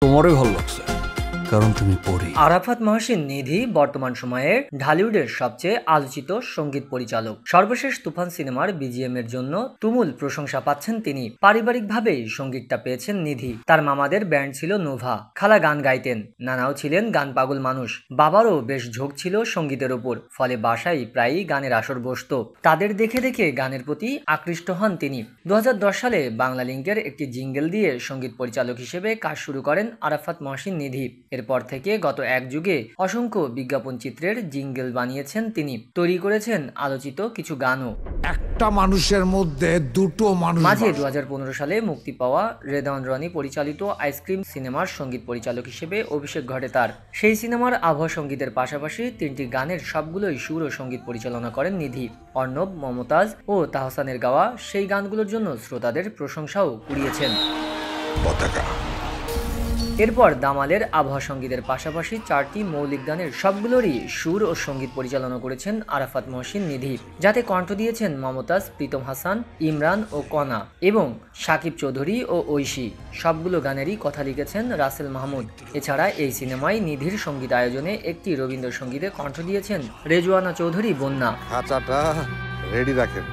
তোমারই ভালো লাগছে কারণ তুমি পড়ি। আরাফাত মহসিন নিধি বর্তমান সময়ের ঢালিউডের সবচেয়ে আলোচিত সঙ্গীত পরিচালক। সর্বশেষ তুফান সিনেমার বিজিএম এর জন্য তুমুল প্রশংসা পাচ্ছেন তিনি। পারিবারিকভাবেই সঙ্গীতটা পেয়েছেন নিধি। তার মামাদের ব্যান্ড ছিল নোভা, খালা গান গাইতেন, নানাও ছিলেন গান পাগল মানুষ, বাবারও বেশ ঝোঁক ছিল সঙ্গীতের ওপর, ফলে বাসায় প্রায়ই গানের আসর বসত। তাদের দেখে দেখে গানের প্রতি আকৃষ্ট হন তিনি। 2010 সালে বাংলা লিংকের একটি জিঙ্গেল দিয়ে সঙ্গীত পরিচালক হিসেবে কাজ শুরু করেন আরাফাত মহসিন নিধি। এরপর থেকে গত এক যুগে অসংখ্য বিজ্ঞাপন চিত্রের জিঙ্গেল বানিয়েছেন তিনি। তৈরি করেছেন আলোচিত কিছু গানও। একটা মানুষের মধ্যে দুটো মানুষ। মাঝে 2015 সালে মুক্তি পাওয়া রেদওয়ান রনি পরিচালিত আইসক্রিম সিনেমার সঙ্গীত পরিচালক হিসেবে অভিষেক ঘটে তার। সেই সিনেমার আবহ সঙ্গীতের পাশাপাশি 3টি গানের সবগুলোই সুর ও সঙ্গীত পরিচালনা করেন নিধি। অর্ণব, মমতাজ ও তাহসানের গাওয়া সেই গানগুলোর জন্য শ্রোতাদের প্রশংসাও কুড়িয়েছেন। এরপর দামালের আবহাওয়া সঙ্গীতের পাশাপাশি 4টি মৌলিক গানের সবগুলোরই সুর ও সঙ্গীত পরিচালনা করেছেন আরাফাত মহসিন নিধি, যাতে কণ্ঠ দিয়েছেন মমতাজ, প্রীতম হাসান, ইমরান ও কনা এবং সাকিব চৌধুরী ও ঐশী। সবগুলো গানেরই কথা লিখেছেন রাসেল মাহমুদ। এছাড়া এই সিনেমায় নিধির সঙ্গীত আয়োজনে একটি রবীন্দ্রসঙ্গীতে কণ্ঠ দিয়েছেন রেজওয়ানা চৌধুরী বন্যা। খাঁচাটা রেডি রাখেন।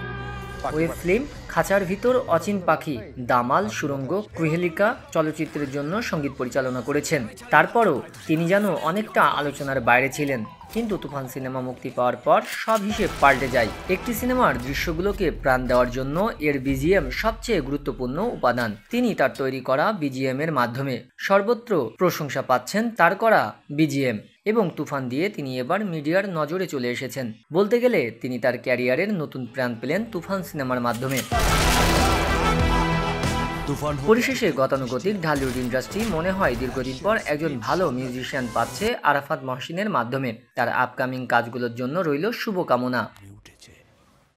ওয়েব ফিল্ম খাঁচার ভিতর, অচিন পাখি, দামাল, সুরঙ্গ, কুহেলিকা চলচ্চিত্রের জন্য সঙ্গীত পরিচালনা করেছেন। তারপরও তিনি যেন অনেকটা আলোচনার বাইরে ছিলেন। কিন্তু তুফান সিনেমা মুক্তি পাওয়ার পর সব হিসেব পাল্টে যায়। একটি সিনেমার দৃশ্যগুলোকে প্রাণ দেওয়ার জন্য এর বিজিএম সবচেয়ে গুরুত্বপূর্ণ উপাদান। তিনি তার তৈরি করা বিজিএম এর মাধ্যমে সর্বত্র প্রশংসা পাচ্ছেন তার করা বিজিএম এবং তুফান দিয়ে তিনি এবার মিডিয়ার নজরে চলে এসেছেন। বলতে গেলে তিনি তার ক্যারিয়ারের নতুন প্রাণ পেলেন তুফান সিনেমার মাধ্যমে। পরিশেষে গতানুগতিক ঢালিউড ইন্ডাস্ট্রি মনে হয় দীর্ঘদিন পর একজন ভালো মিউজিশিয়ান পাচ্ছে আরাফাত মহসিনের মাধ্যমে। তার আপকামিং কাজগুলোর জন্য রইল শুভকামনা।